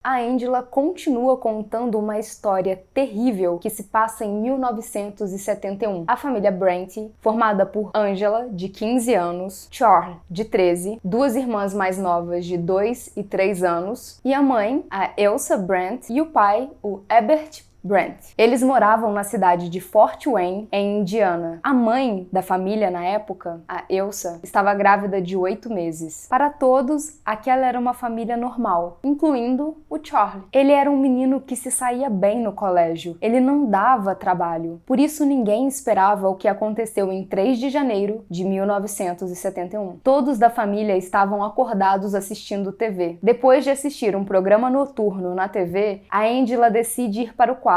A Angela continua contando uma história terrível que se passa em 1971. A família Brandt, formada por Angela, de 15 anos, Charles, de 13, duas irmãs mais novas de 2 e 3 anos, e a mãe, a Elsa Brandt, e o pai, o Herbert Brandt. Eles moravam na cidade de Fort Wayne, em Indiana. A mãe da família na época, a Elsa, estava grávida de 8 meses. Para todos, aquela era uma família normal, incluindo o Charlie. Ele era um menino que se saía bem no colégio. Ele não dava trabalho. Por isso ninguém esperava o que aconteceu em 3 de janeiro de 1971. Todos da família estavam acordados assistindo TV. Depois de assistir um programa noturno na TV, a Angela decide ir para o quarto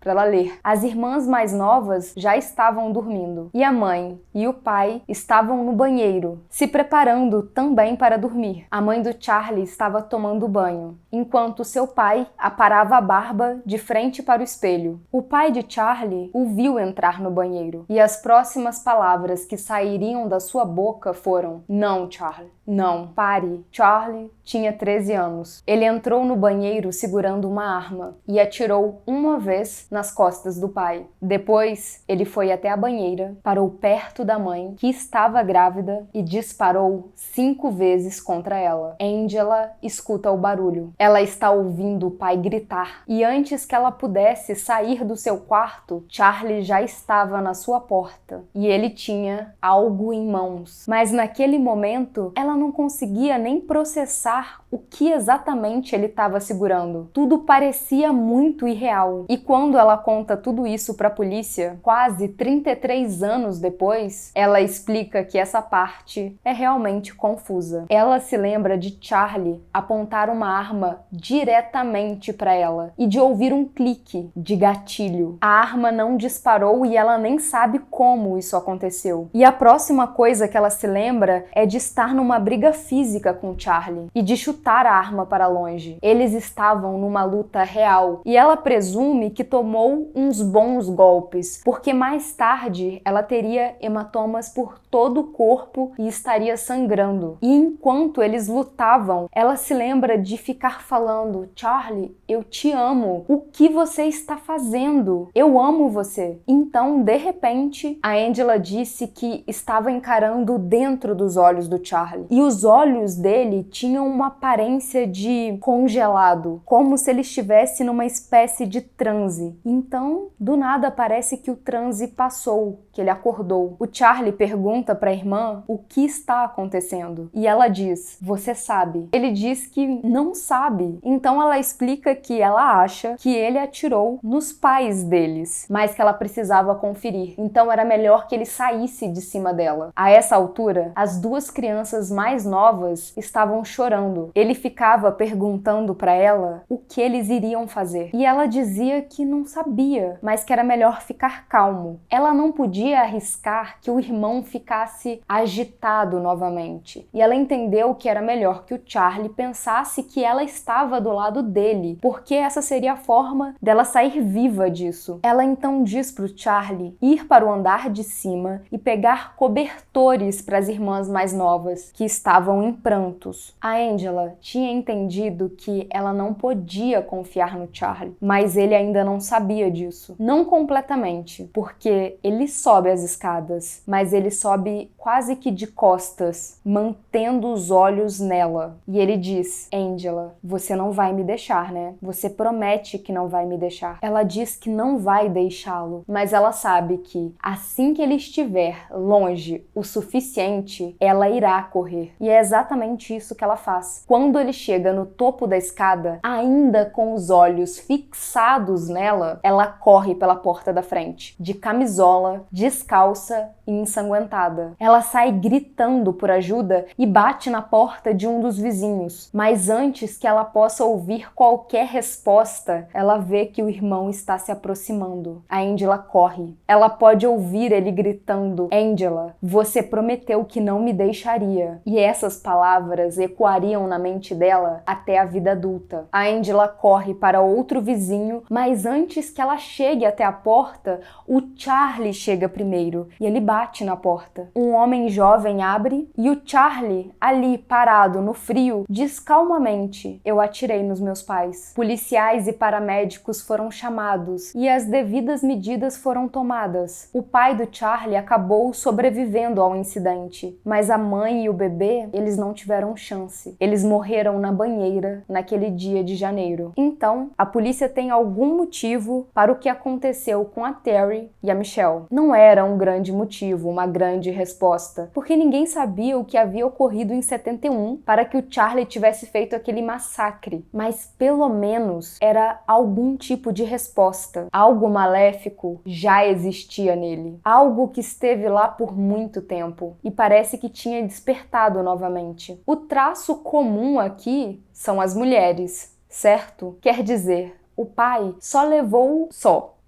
para ela ler. As irmãs mais novas já estavam dormindo e a mãe e o pai estavam no banheiro, se preparando também para dormir. A mãe do Charlie estava tomando banho, enquanto seu pai aparava a barba de frente para o espelho. O pai de Charlie o viu entrar no banheiro e as próximas palavras que sairiam da sua boca foram: "Não, Charlie, não, pare." Charlie tinha 13 anos. Ele entrou no banheiro segurando uma arma e atirou uma vez nas costas do pai. Depois, ele foi até a banheira, parou perto da mãe, que estava grávida, e disparou 5 vezes contra ela. Angela escuta o barulho. Ela está ouvindo o pai gritar. E antes que ela pudesse sair do seu quarto, Charlie já estava na sua porta. E ele tinha algo em mãos. Mas naquele momento, ela não conseguia nem processar o que exatamente ele estava segurando. Tudo parecia muito irreal. E quando ela conta tudo isso para a polícia, quase 33 anos depois, ela explica que essa parte é realmente confusa. Ela se lembra de Charlie apontar uma arma diretamente para ela e de ouvir um clique de gatilho. A arma não disparou e ela nem sabe como isso aconteceu. E a próxima coisa que ela se lembra é de estar numa briga física com Charlie e de chutar a arma para longe. Eles estavam numa luta real e ela presume que tomou uns bons golpes, porque mais tarde ela teria hematomas por todo o corpo e estaria sangrando. E enquanto eles lutavam, ela se lembra de ficar falando: "Charlie, eu te amo. O que você está fazendo? Eu amo você." Então, de repente, a Angela disse que estava encarando dentro dos olhos do Charlie. E os olhos dele tinham uma aparência de congelado, como se ele estivesse numa espécie de transe. Então, do nada parece que o transe passou, que ele acordou. O Charlie pergunta para a irmã o que está acontecendo e ela diz: "Você sabe?" Ele diz que não sabe. Então ela explica que ela acha que ele atirou nos pais deles, mas que ela precisava conferir. Então era melhor que ele saísse de cima dela. A essa altura, as duas crianças mais novas estavam chorando. Ele ficava perguntando para ela o que eles iriam fazer. E ela dizia que não sabia, mas que era melhor ficar calmo. Ela não podia arriscar que o irmão ficasse agitado novamente. E ela entendeu que era melhor que o Charlie pensasse que ela estava do lado dele, porque essa seria a forma dela sair viva disso. Ela então diz pro Charlie ir para o andar de cima e pegar cobertores para as irmãs mais novas, que estavam em prantos. A Angela tinha entendido que ela não podia confiar no Charlie, mas ele ainda não sabia disso. Não completamente, porque ele sobe as escadas, mas ele sobe quase que de costas, mantendo os olhos nela. E ele diz: "Angela, você não vai me deixar, né? Você promete que não vai me deixar." Ela diz que não vai deixá-lo, mas ela sabe que assim que ele estiver longe o suficiente, ela irá correr. E é exatamente isso que ela faz. Quando ele chega no topo da escada, ainda com os olhos fixados nela, ela corre pela porta da frente, de camisola, descalça e ensanguentada. Ela sai gritando por ajuda e bate na porta de um dos vizinhos, mas antes que ela possa ouvir qualquer resposta, ela vê que o irmão está se aproximando. A Angela corre. Ela pode ouvir ele gritando: "Angela, você prometeu que não me deixaria." E essas palavras ecoariam na mente dela até a vida adulta. A Angela corre para outro vizinho, mas antes que ela chegue até a porta, o Charlie chega primeiro e ele bate na porta. Um homem jovem abre e o Charlie, ali parado no frio, diz calmamente: "Eu atirei nos meus pais." Policiais e paramédicos foram chamados e as devidas medidas foram tomadas. O pai do Charlie acabou sobrevivendo ao incidente, mas a mãe e o bebê, eles não tiveram chance. Eles morreram na banheira naquele dia de janeiro. Então, a polícia tem algum motivo para o que aconteceu com a Terry e a Michelle. Não era um grande motivo, uma grande resposta, porque ninguém sabia o que havia ocorrido em 71 para que o Charlie tivesse feito aquele massacre, mas pelo menos era algum tipo de resposta. Algo maléfico já existia nele, algo que esteve lá por muito tempo e parece que tinha despertado novamente. O traço comum aqui são as mulheres, certo? Quer dizer, o pai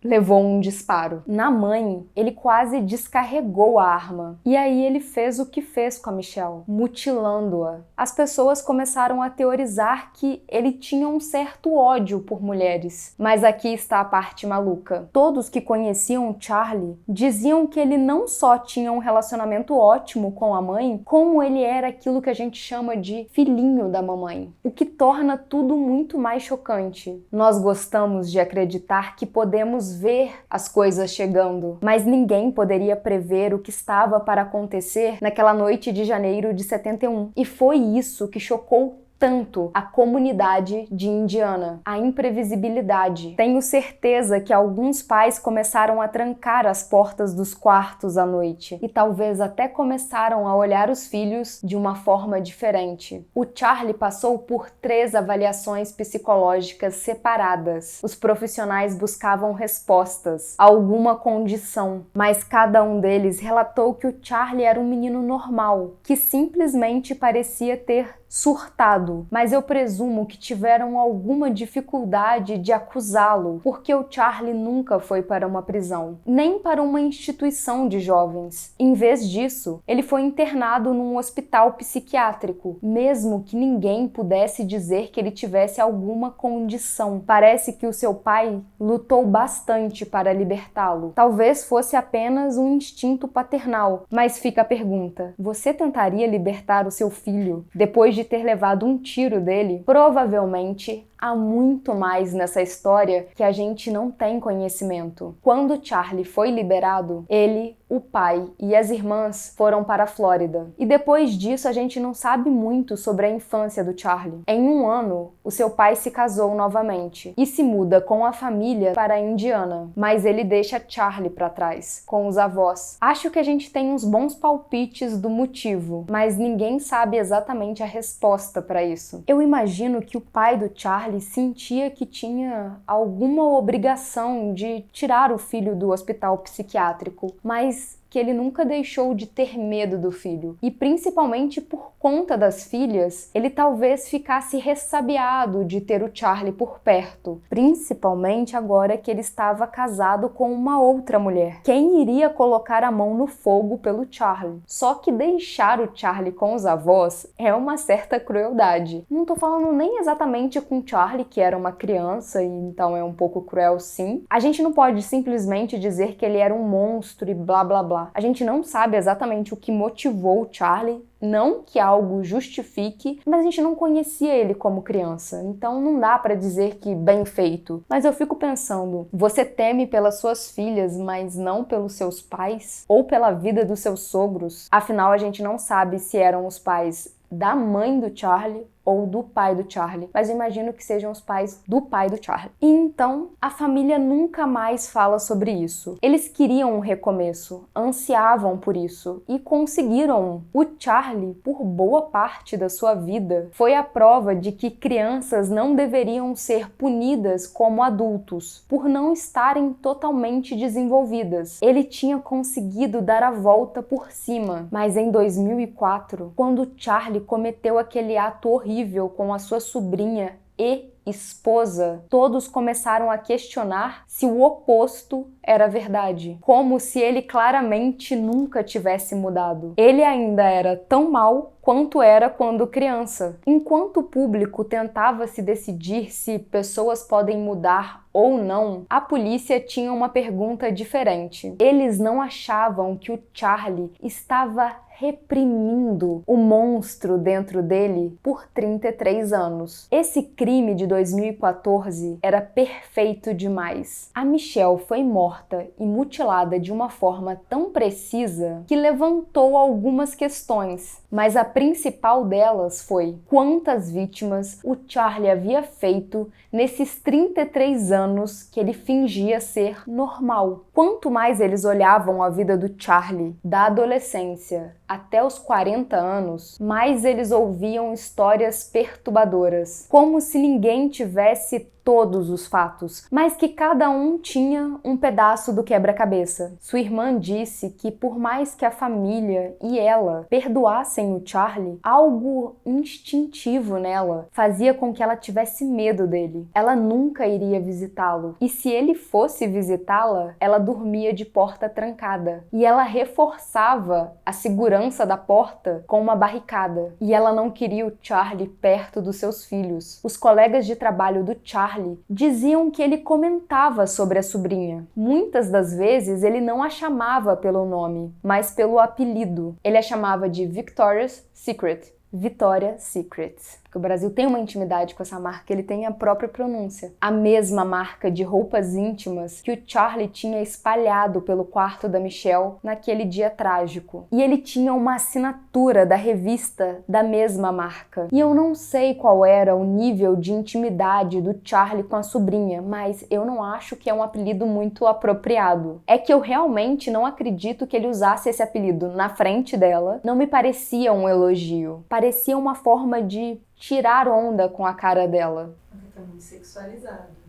levou um disparo. Na mãe, ele quase descarregou a arma. E aí ele fez o que fez com a Michelle, mutilando-a. As pessoas começaram a teorizar que ele tinha um certo ódio por mulheres. Mas aqui está a parte maluca. Todos que conheciam Charlie diziam que ele não só tinha um relacionamento ótimo com a mãe, como ele era aquilo que a gente chama de filhinho da mamãe. O que torna tudo muito mais chocante. Nós gostamos de acreditar que podemos ver as coisas chegando, mas ninguém poderia prever o que estava para acontecer naquela noite de janeiro de 71. E foi isso que chocou tanto a comunidade de Indiana, a imprevisibilidade. Tenho certeza que alguns pais começaram a trancar as portas dos quartos à noite e talvez até começaram a olhar os filhos de uma forma diferente. O Charlie passou por 3 avaliações psicológicas separadas. Os profissionais buscavam respostas, alguma condição, mas cada um deles relatou que o Charlie era um menino normal, que simplesmente parecia ter surtado, mas eu presumo que tiveram alguma dificuldade de acusá-lo, porque o Charlie nunca foi para uma prisão, nem para uma instituição de jovens. Em vez disso, ele foi internado num hospital psiquiátrico, mesmo que ninguém pudesse dizer que ele tivesse alguma condição. Parece que o seu pai lutou bastante para libertá-lo. Talvez fosse apenas um instinto paternal, mas fica a pergunta: você tentaria libertar o seu filho depois de ter levado um tiro dele? Provavelmente há muito mais nessa história que a gente não tem conhecimento. Quando Charlie foi liberado, ele, o pai e as irmãs foram para a Flórida. E depois disso a gente não sabe muito sobre a infância do Charlie. Em 1 ano, o seu pai se casou novamente e se muda com a família para a Indiana, mas ele deixa Charlie para trás, com os avós. Acho que a gente tem uns bons palpites do motivo, mas ninguém sabe exatamente a resposta para isso. Eu imagino que o pai do Charlie sentia que tinha alguma obrigação de tirar o filho do hospital psiquiátrico, mas que ele nunca deixou de ter medo do filho. E principalmente por conta das filhas, ele talvez ficasse ressabiado de ter o Charlie por perto, principalmente agora que ele estava casado com uma outra mulher. Quem iria colocar a mão no fogo pelo Charlie? Só que deixar o Charlie com os avós é uma certa crueldade. Não tô falando nem exatamente com o Charlie, que era uma criança, e então é um pouco cruel sim. A gente não pode simplesmente dizer que ele era um monstro e blá blá blá. A gente não sabe exatamente o que motivou o Charlie, não que algo justifique, mas a gente não conhecia ele como criança, então não dá pra dizer que bem feito. Mas eu fico pensando, você teme pelas suas filhas, mas não pelos seus pais? Ou pela vida dos seus sogros? Afinal, a gente não sabe se eram os pais da mãe do Charlie ou do pai do Charlie, mas eu imagino que sejam os pais do pai do Charlie. E então, a família nunca mais fala sobre isso. Eles queriam um recomeço, ansiavam por isso e conseguiram. O Charlie, por boa parte da sua vida, foi a prova de que crianças não deveriam ser punidas como adultos, por não estarem totalmente desenvolvidas. Ele tinha conseguido dar a volta por cima, mas em 2004, quando Charlie cometeu aquele ato horrível com a sua sobrinha e esposa, todos começaram a questionar se o oposto era verdade, como se ele claramente nunca tivesse mudado. Ele ainda era tão mau quanto era quando criança. Enquanto o público tentava se decidir se pessoas podem mudar ou não, a polícia tinha uma pergunta diferente. Eles não achavam que o Charlie estava reprimindo o monstro dentro dele por 33 anos. Esse crime de 2014 era perfeito demais. A Michelle foi morta e mutilada de uma forma tão precisa que levantou algumas questões, mas a principal delas foi quantas vítimas o Charlie havia feito nesses 33 anos que ele fingia ser normal. Quanto mais eles olhavam a vida do Charlie, da adolescência até os 40 anos, mais eles ouviam histórias perturbadoras, como se ninguém tivesse todos os fatos, mas que cada um tinha um pedaço do quebra-cabeça. Sua irmã disse que por mais que a família e ela perdoassem o Charlie, algo instintivo nela fazia com que ela tivesse medo dele. Ela nunca iria visitá-lo, e se ele fosse visitá-la, ela dormia de porta trancada, e ela reforçava a segurança da porta com uma barricada, e ela não queria o Charlie perto dos seus filhos. Os colegas de trabalho do Charlie diziam que ele comentava sobre a sobrinha. Muitas das vezes ele não a chamava pelo nome, mas pelo apelido. Ele a chamava de Victoria's Secret. Victoria's Secret. Porque o Brasil tem uma intimidade com essa marca, ele tem a própria pronúncia. A mesma marca de roupas íntimas que o Charlie tinha espalhado pelo quarto da Michelle naquele dia trágico. E ele tinha uma assinatura da revista da mesma marca. E eu não sei qual era o nível de intimidade do Charlie com a sobrinha, mas eu não acho que é um apelido muito apropriado. É que eu realmente não acredito que ele usasse esse apelido na frente dela. Não me parecia um elogio. Parecia uma forma de tirar onda com a cara dela. Tá muito sexualizado.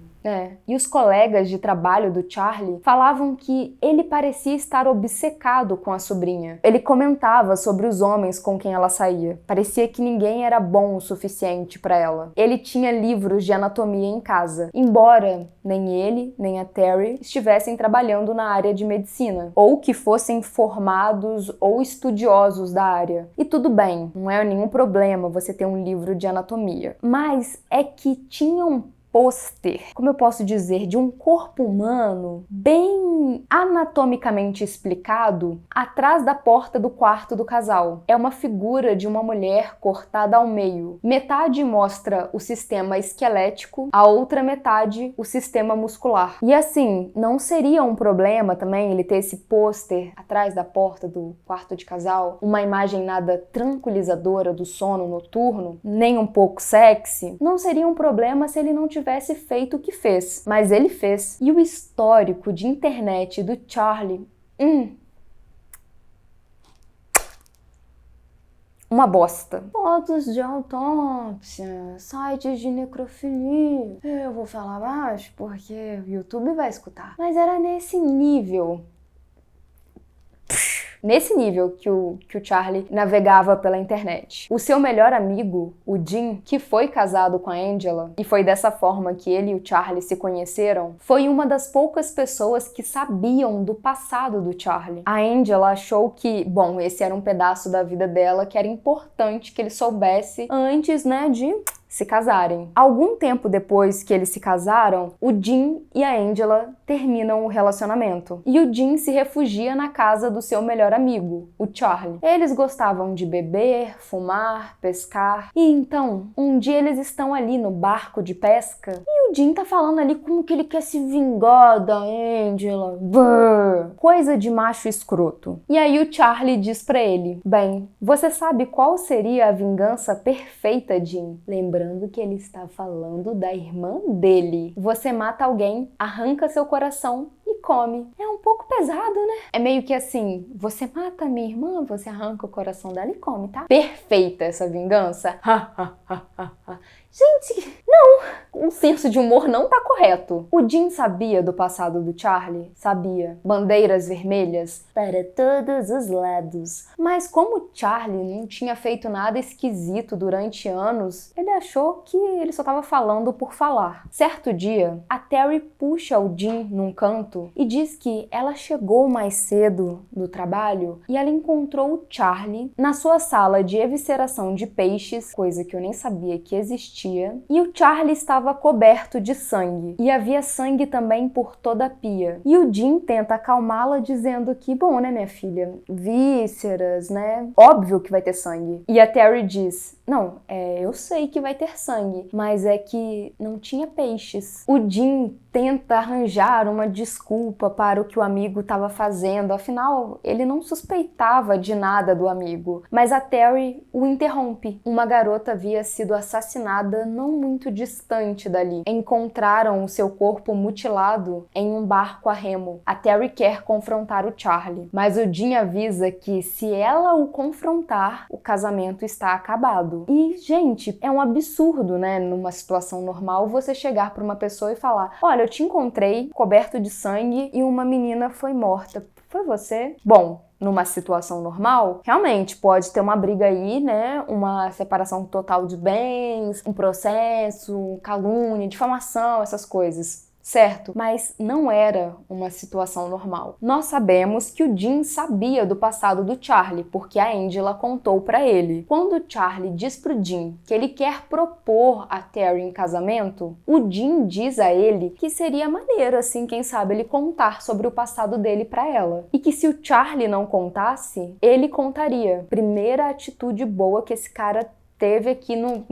E os colegas de trabalho do Charlie falavam que ele parecia estar obcecado com a sobrinha. Ele comentava sobre os homens com quem ela saía. Parecia que ninguém era bom o suficiente para ela. Ele tinha livros de anatomia em casa, embora nem ele, nem a Terry estivessem trabalhando na área de medicina, ou que fossem formados ou estudiosos da área. E tudo bem, não é nenhum problema você ter um livro de anatomia. Mas é que tinha um pôster, como eu posso dizer, de um corpo humano bem anatomicamente explicado atrás da porta do quarto do casal. É uma figura de uma mulher cortada ao meio. Metade mostra o sistema esquelético, a outra metade o sistema muscular. E assim, não seria um problema também ele ter esse pôster atrás da porta do quarto de casal, uma imagem nada tranquilizadora do sono noturno, nem um pouco sexy? Não seria um problema se ele não tivesse feito o que fez, mas ele fez. E o histórico de internet do Charlie, uma bosta. Fotos de autópsia, sites de necrofilia. Eu vou falar baixo porque o YouTube vai escutar. Mas era nesse nível. Nesse nível que o Charlie navegava pela internet. O seu melhor amigo, o Jim, que foi casado com a Angela, e foi dessa forma que ele e o Charlie se conheceram, foi uma das poucas pessoas que sabiam do passado do Charlie. A Angela achou que, bom, esse era um pedaço da vida dela que era importante que ele soubesse antes, de se casarem. Algum tempo depois que eles se casaram, o Jim e a Angela terminam o relacionamento. E o Jim se refugia na casa do seu melhor amigo, o Charlie. Eles gostavam de beber, fumar, pescar. E então, um dia eles estão ali no barco de pesca e o Jim tá falando ali como que ele quer se vingar da Angela. Brrr. Coisa de macho escroto. E aí o Charlie diz pra ele: bem, você sabe qual seria a vingança perfeita, Jim? Lembrando que ele está falando da irmã dele. Você mata alguém, arranca seu coração e come. É um pouco pesado, né? É meio que assim, você mata minha irmã, você arranca o coração dela e come, tá? Perfeita essa vingança. Gente, não! O senso de humor não tá correto. O Jim sabia do passado do Charlie? Sabia. Bandeiras vermelhas para todos os lados. Mas como Charlie não tinha feito nada esquisito durante anos, ele achou que ele só tava falando por falar. Certo dia, a Terry puxa o Jim num canto e diz que ela chegou mais cedo do trabalho e ela encontrou o Charlie na sua sala de evisceração de peixes, coisa que eu nem sabia que existia, e o Charlie estava coberto de sangue, e havia sangue também por toda a pia. E o Jim tenta acalmá-la dizendo que, bom, né, minha filha, vísceras, né, óbvio que vai ter sangue. E a Terry diz, não, eu sei que vai ter sangue, mas é que não tinha peixes. O Jim tenta arranjar uma desculpa para o que o amigo estava fazendo, afinal, ele não suspeitava de nada do amigo. Mas a Terry o interrompe. Uma garota havia sido assassinada não muito distante dali. Encontraram o seu corpo mutilado em um barco a remo. A Terry quer confrontar o Charlie, mas o Jim avisa que se ela o confrontar, o casamento está acabado. E, gente, é um absurdo, né, numa situação normal, você chegar para uma pessoa e falar, olha, eu te encontrei coberto de sangue e uma menina foi morta. Foi você? Bom, numa situação normal, realmente pode ter uma briga aí, né? Uma separação total de bens, um processo, calúnia, difamação, essas coisas. Certo? Mas não era uma situação normal. Nós sabemos que o Jim sabia do passado do Charlie, porque a Angela contou pra ele. Quando o Charlie diz pro Jim que ele quer propor a Terry em casamento, o Jim diz a ele que seria maneiro, assim, quem sabe, ele contar sobre o passado dele pra ela. E que se o Charlie não contasse, ele contaria. Primeira atitude boa que esse cara teve aqui no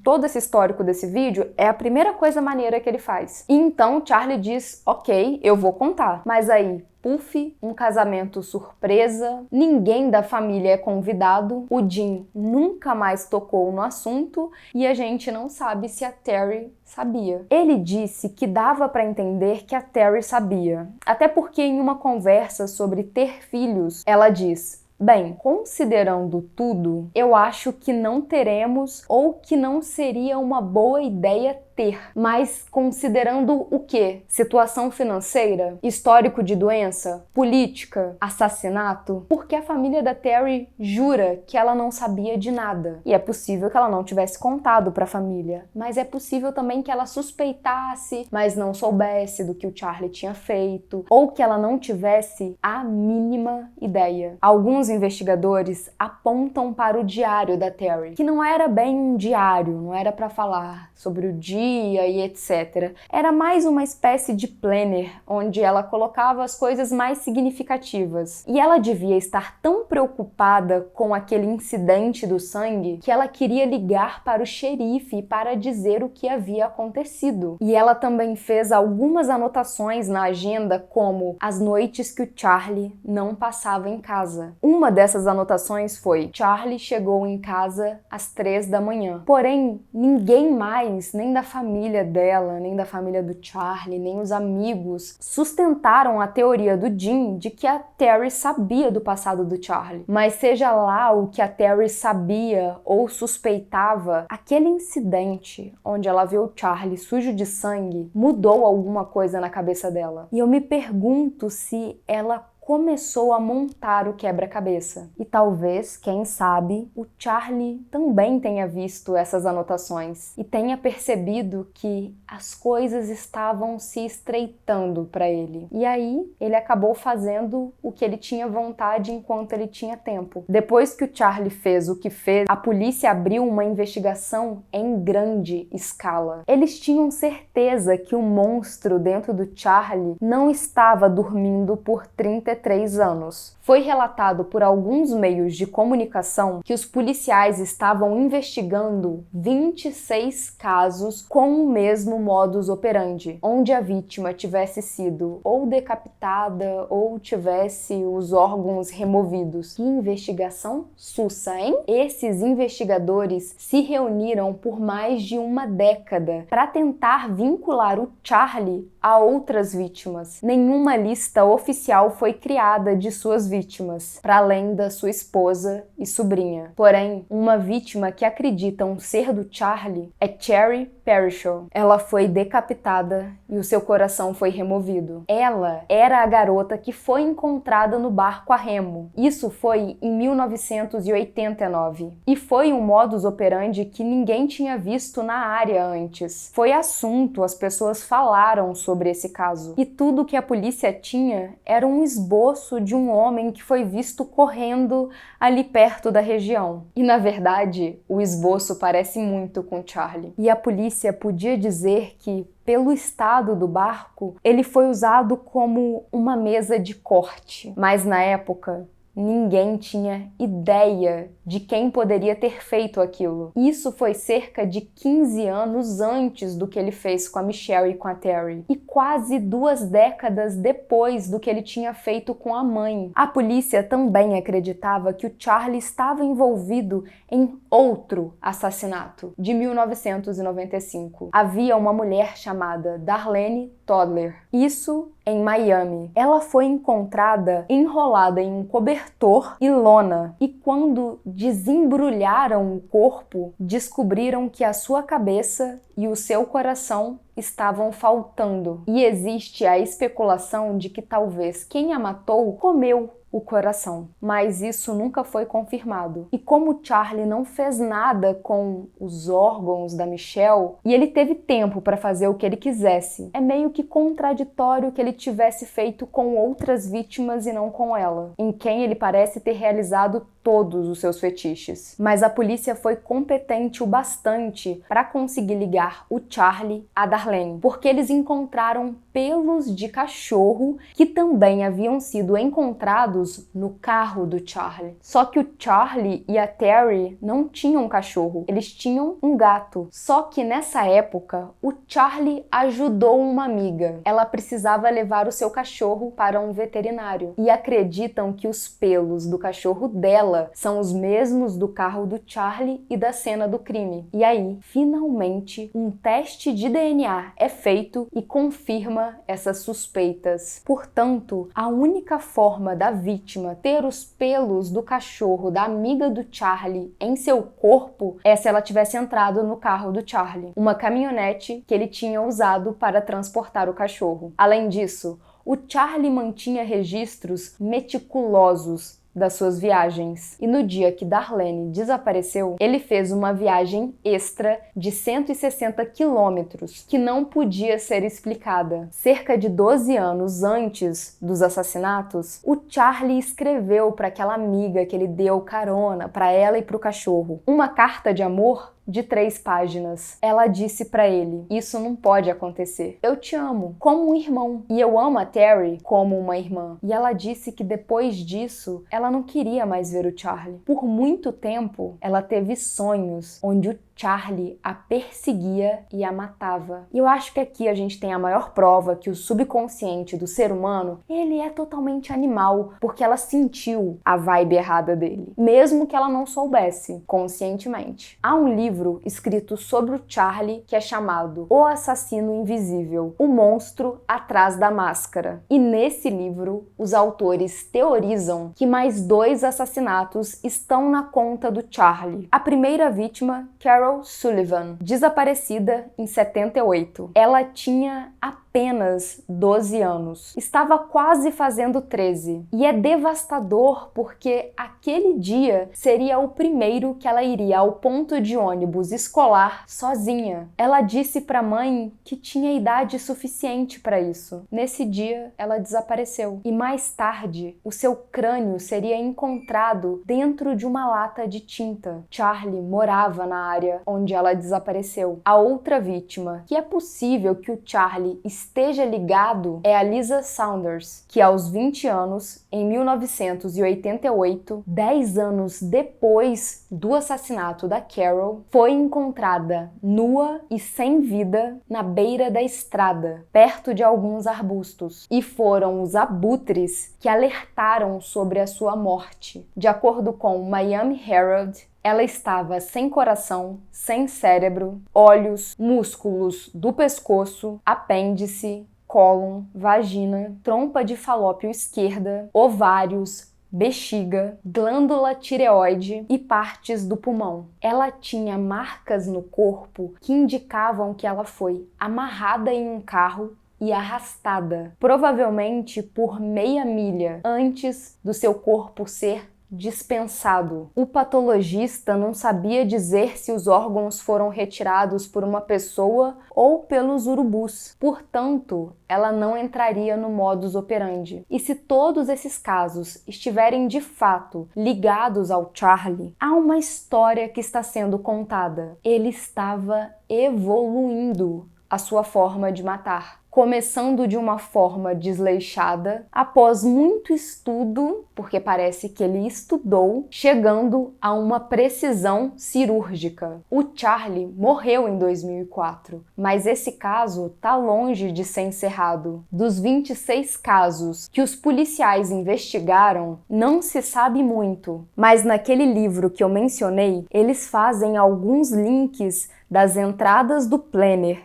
todo esse histórico desse vídeo, é a primeira coisa maneira que ele faz. E então Charlie diz, ok, eu vou contar. Mas aí, puff, um casamento surpresa, ninguém da família é convidado, o Jim nunca mais tocou no assunto e a gente não sabe se a Terry sabia. Ele disse que dava para entender que a Terry sabia. Até porque em uma conversa sobre ter filhos, ela diz, bem, considerando tudo, eu acho que não teremos ou que não seria uma boa ideia ter. Mas considerando o quê? Situação financeira? Histórico de doença? Política? Assassinato? Porque a família da Terry jura que ela não sabia de nada. E é possível que ela não tivesse contado para a família. Mas é possível também que ela suspeitasse, mas não soubesse do que o Charlie tinha feito. Ou que ela não tivesse a mínima ideia. Alguns investigadores apontam para o diário da Terry, que não era bem um diário, não era para falar sobre o dia e etc. Era mais uma espécie de planner, onde ela colocava as coisas mais significativas. E ela devia estar tão preocupada com aquele incidente do sangue que ela queria ligar para o xerife para dizer o que havia acontecido. E ela também fez algumas anotações na agenda, como as noites que o Charlie não passava em casa. Uma dessas anotações foi: Charlie chegou em casa às 3 da manhã. Porém, ninguém mais, nem da família dela, nem da família do Charlie, nem os amigos, sustentaram a teoria do Jim de que a Terry sabia do passado do Charlie. Mas seja lá o que a Terry sabia ou suspeitava, aquele incidente onde ela viu o Charlie sujo de sangue mudou alguma coisa na cabeça dela. E eu me pergunto se ela começou a montar o quebra-cabeça. E talvez, quem sabe, o Charlie também tenha visto essas anotações e tenha percebido que as coisas estavam se estreitando para ele. E aí, ele acabou fazendo o que ele tinha vontade enquanto ele tinha tempo. Depois que o Charlie fez o que fez, a polícia abriu uma investigação em grande escala. Eles tinham certeza que o monstro dentro do Charlie não estava dormindo por 33 anos. Foi relatado por alguns meios de comunicação que os policiais estavam investigando 26 casos com o mesmo modus operandi, onde a vítima tivesse sido ou decapitada ou tivesse os órgãos removidos. Que investigação sussa, hein? Esses investigadores se reuniram por mais de uma década para tentar vincular o Charlie a outras vítimas. Nenhuma lista oficial foi criada de suas vítimas, para além da sua esposa e sobrinha. Porém, uma vítima que acreditam ser do Charlie é Cherry Parrishaw. Ela foi decapitada e o seu coração foi removido. Ela era a garota que foi encontrada no barco a remo. Isso foi em 1989. E foi um modus operandi que ninguém tinha visto na área antes. Foi assunto, as pessoas falaram sobre esse caso. E tudo que a polícia tinha era um esboço de um homem que foi visto correndo ali perto da região. E na verdade, o esboço parece muito com Charlie. E a polícia podia dizer que, pelo estado do barco, ele foi usado como uma mesa de corte. Mas na época, ninguém tinha ideia de quem poderia ter feito aquilo. Isso foi cerca de 15 anos antes do que ele fez com a Michelle e com a Terry. E quase 2 décadas depois do que ele tinha feito com a mãe. A polícia também acreditava que o Charlie estava envolvido em outro assassinato, de 1995. Havia uma mulher chamada Darlene Toddler. Isso em Miami. Ela foi encontrada enrolada em um cobertor e lona, e quando desembrulharam o corpo, descobriram que a sua cabeça e o seu coração estavam faltando. E existe a especulação de que talvez quem a matou comeu o coração, mas isso nunca foi confirmado. E como Charlie não fez nada com os órgãos da Michelle, e ele teve tempo para fazer o que ele quisesse, é meio que contraditório que ele tivesse feito com outras vítimas e não com ela, em quem ele parece ter realizado todos os seus fetiches. Mas a polícia foi competente o bastante para conseguir ligar o Charlie a Darlene, porque eles encontraram pelos de cachorro que também haviam sido encontrados no carro do Charlie. Só que o Charlie e a Terry não tinham cachorro, eles tinham um gato. Só que nessa época, o Charlie ajudou uma amiga. Ela precisava levar o seu cachorro para um veterinário. E acreditam que os pelos do cachorro dela são os mesmos do carro do Charlie e da cena do crime. E aí, finalmente, um teste de DNA é feito e confirma essas suspeitas. Portanto, a única forma da vítima ter os pelos do cachorro da amiga do Charlie em seu corpo é se ela tivesse entrado no carro do Charlie, uma caminhonete que ele tinha usado para transportar o cachorro. Além disso, o Charlie mantinha registros meticulosos das suas viagens. E no dia que Darlene desapareceu, ele fez uma viagem extra de 160 quilômetros que não podia ser explicada. Cerca de 12 anos antes dos assassinatos, o Charlie escreveu para aquela amiga que ele deu carona para ela e para o cachorro uma carta de amor de 3 páginas. Ela disse pra ele: isso não pode acontecer. Eu te amo como um irmão e eu amo a Terry como uma irmã. E ela disse que depois disso, ela não queria mais ver o Charlie. Por muito tempo, ela teve sonhos onde o Charlie a perseguia e a matava. E eu acho que aqui a gente tem a maior prova que o subconsciente do ser humano, ele é totalmente animal, porque ela sentiu a vibe errada dele, mesmo que ela não soubesse conscientemente. Há um livro escrito sobre o Charlie que é chamado O Assassino Invisível, o monstro atrás da máscara. E nesse livro, os autores teorizam que mais 2 assassinatos estão na conta do Charlie. A primeira vítima, Carol Sullivan, desaparecida em 78. Ela tinha apenas 12 anos. Estava quase fazendo 13. E é devastador porque aquele dia seria o primeiro que ela iria ao ponto de ônibus escolar sozinha. Ela disse para a mãe que tinha idade suficiente para isso. Nesse dia, ela desapareceu. E mais tarde, o seu crânio seria encontrado dentro de uma lata de tinta. Charlie morava na área onde ela desapareceu. A outra vítima, que é possível que o Charlie esteja ligado, é a Lisa Saunders, que aos 20 anos, em 1988, 10 anos depois do assassinato da Carol, foi encontrada nua e sem vida na beira da estrada, perto de alguns arbustos. E foram os abutres que alertaram sobre a sua morte. De acordo com o Miami Herald, ela estava sem coração, sem cérebro, olhos, músculos do pescoço, apêndice, cólon, vagina, trompa de falópio esquerda, ovários, bexiga, glândula tireoide e partes do pulmão. Ela tinha marcas no corpo que indicavam que ela foi amarrada em um carro e arrastada, provavelmente por meia milha, antes do seu corpo ser dispensado. O patologista não sabia dizer se os órgãos foram retirados por uma pessoa ou pelos urubus. Portanto, ela não entraria no modus operandi. E se todos esses casos estiverem de fato ligados ao Charlie, há uma história que está sendo contada. Ele estava evoluindo a sua forma de matar. Começando de uma forma desleixada, após muito estudo, porque parece que ele estudou, chegando a uma precisão cirúrgica. O Charlie morreu em 2004, mas esse caso está longe de ser encerrado. Dos 26 casos que os policiais investigaram, não se sabe muito, mas naquele livro que eu mencionei, eles fazem alguns links das entradas do planner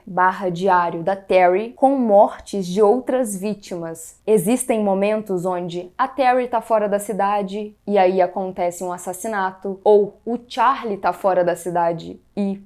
/diário da Terry com mortes de outras vítimas. Existem momentos onde a Terry tá fora da cidade e aí acontece um assassinato, ou o Charlie tá fora da cidade e,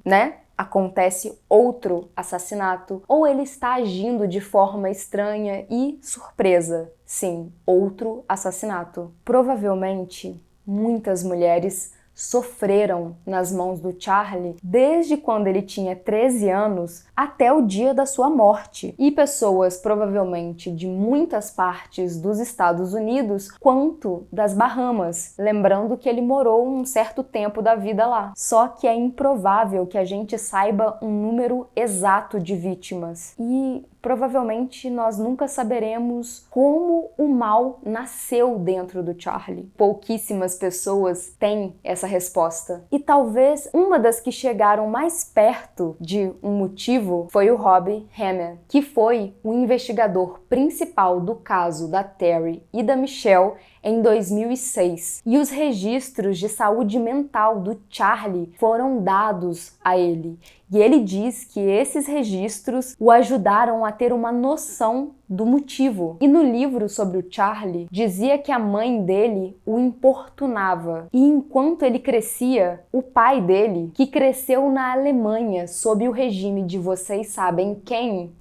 acontece outro assassinato, ou ele está agindo de forma estranha e surpresa. Sim, outro assassinato. Provavelmente, muitas mulheres sofreram nas mãos do Charlie desde quando ele tinha 13 anos até o dia da sua morte. E pessoas provavelmente de muitas partes dos Estados Unidos quanto das Bahamas, lembrando que ele morou um certo tempo da vida lá. Só que é improvável que a gente saiba um número exato de vítimas. E provavelmente nós nunca saberemos como o mal nasceu dentro do Charlie. Pouquíssimas pessoas têm essa resposta. E talvez uma das que chegaram mais perto de um motivo foi o Rob Hammer, que foi o investigador principal do caso da Terry e da Michelle em 2006. E os registros de saúde mental do Charlie foram dados a ele. E ele diz que esses registros o ajudaram a ter uma noção do motivo. E no livro sobre o Charlie, dizia que a mãe dele o importunava. E enquanto ele crescia, o pai dele, que cresceu na Alemanha sob o regime de vocês sabem quem?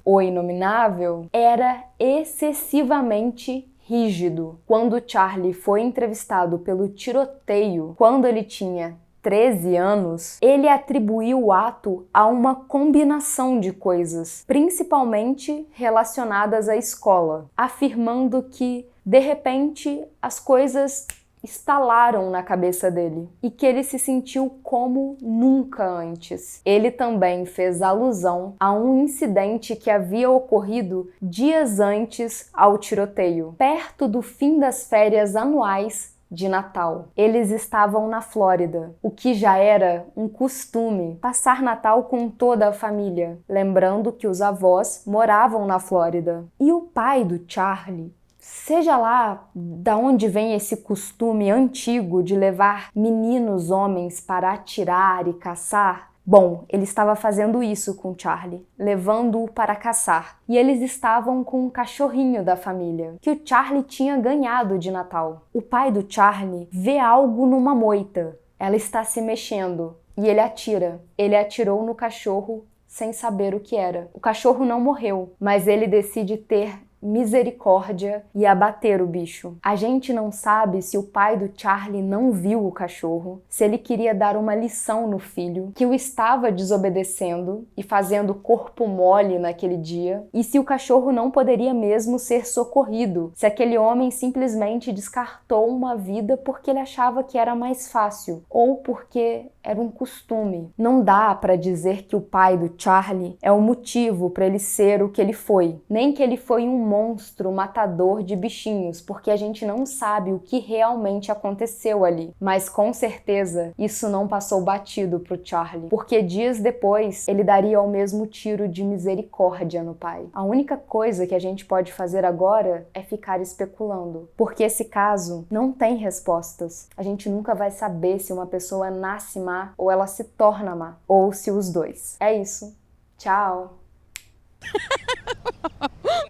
O Inominável, era excessivamente rígido. Quando Charlie foi entrevistado pelo tiroteio, quando ele tinha 13 anos, ele atribuiu o ato a uma combinação de coisas, principalmente relacionadas à escola, afirmando que, de repente, as coisas estalaram na cabeça dele e que ele se sentiu como nunca antes. Ele também fez alusão a um incidente que havia ocorrido dias antes ao tiroteio, perto do fim das férias anuais de Natal. Eles estavam na Flórida, o que já era um costume, passar Natal com toda a família, lembrando que os avós moravam na Flórida. E o pai do Charlie, seja lá da onde vem esse costume antigo de levar meninos homens para atirar e caçar, bom, ele estava fazendo isso com Charlie, levando-o para caçar. E eles estavam com um cachorrinho da família, que o Charlie tinha ganhado de Natal. O pai do Charlie vê algo numa moita. Ela está se mexendo e ele atira. Ele atirou no cachorro sem saber o que era. O cachorro não morreu, mas ele decide ter misericórdia e abater o bicho. A gente não sabe se o pai do Charlie não viu o cachorro, se ele queria dar uma lição no filho, que o estava desobedecendo e fazendo corpo mole naquele dia, e se o cachorro não poderia mesmo ser socorrido, se aquele homem simplesmente descartou uma vida porque ele achava que era mais fácil, ou porque era um costume. Não dá para dizer que o pai do Charlie é o motivo para ele ser o que ele foi, nem que ele foi um monstro matador de bichinhos, porque a gente não sabe o que realmente aconteceu ali. Mas com certeza isso não passou batido pro Charlie, porque dias depois ele daria o mesmo tiro de misericórdia no pai. A única coisa que a gente pode fazer agora é ficar especulando, porque esse caso não tem respostas. A gente nunca vai saber se uma pessoa nasce má ou ela se torna má, ou se os dois. É isso. Tchau!